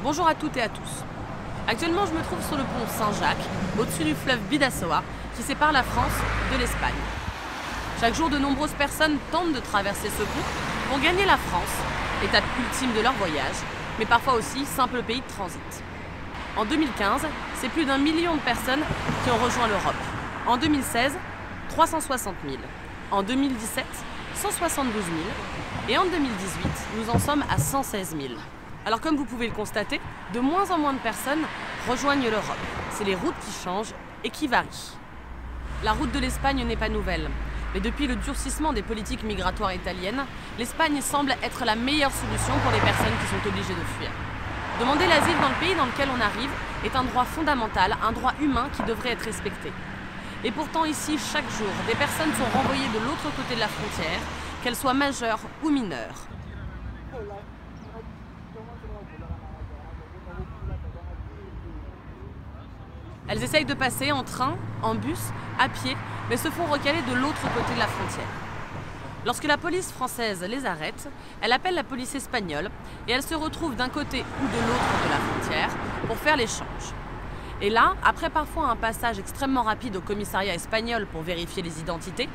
Bonjour à toutes et à tous. Actuellement, je me trouve sur le pont Saint-Jacques, au-dessus du fleuve Bidassoa, qui sépare la France de l'Espagne. Chaque jour, de nombreuses personnes tentent de traverser ce pont pour gagner la France, étape ultime de leur voyage, mais parfois aussi simple pays de transit. En 2015, c'est plus d'1 million de personnes qui ont rejoint l'Europe. En 2016, 360 000. En 2017, 172 000. Et en 2018, nous en sommes à 116 000. Alors comme vous pouvez le constater, de moins en moins de personnes rejoignent l'Europe. C'est les routes qui changent et qui varient. La route de l'Espagne n'est pas nouvelle. Mais depuis le durcissement des politiques migratoires italiennes, l'Espagne semble être la meilleure solution pour les personnes qui sont obligées de fuir. Demander l'asile dans le pays dans lequel on arrive est un droit fondamental, un droit humain qui devrait être respecté. Et pourtant ici, chaque jour, des personnes sont renvoyées de l'autre côté de la frontière, qu'elles soient majeures ou mineures. Elles essayent de passer en train, en bus, à pied, mais se font recaler de l'autre côté de la frontière. Lorsque la police française les arrête, elle appelle la police espagnole et elles se retrouvent d'un côté ou de l'autre de la frontière pour faire l'échange. Et là, après parfois un passage extrêmement rapide au commissariat espagnol pour vérifier les identités,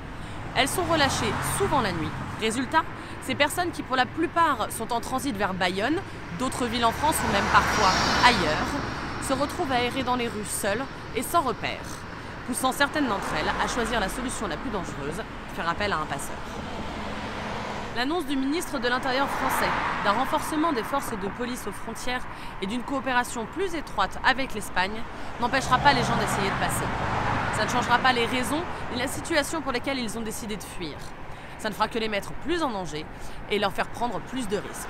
elles sont relâchées souvent la nuit. Résultat, ces personnes qui pour la plupart sont en transit vers Bayonne, d'autres villes en France ou même parfois ailleurs, se retrouvent à errer dans les rues seules et sans repère, poussant certaines d'entre elles à choisir la solution la plus dangereuse, faire appel à un passeur. L'annonce du ministre de l'Intérieur français d'un renforcement des forces de police aux frontières et d'une coopération plus étroite avec l'Espagne n'empêchera pas les gens d'essayer de passer. Ça ne changera pas les raisons ni la situation pour lesquelles ils ont décidé de fuir. Ça ne fera que les mettre plus en danger et leur faire prendre plus de risques.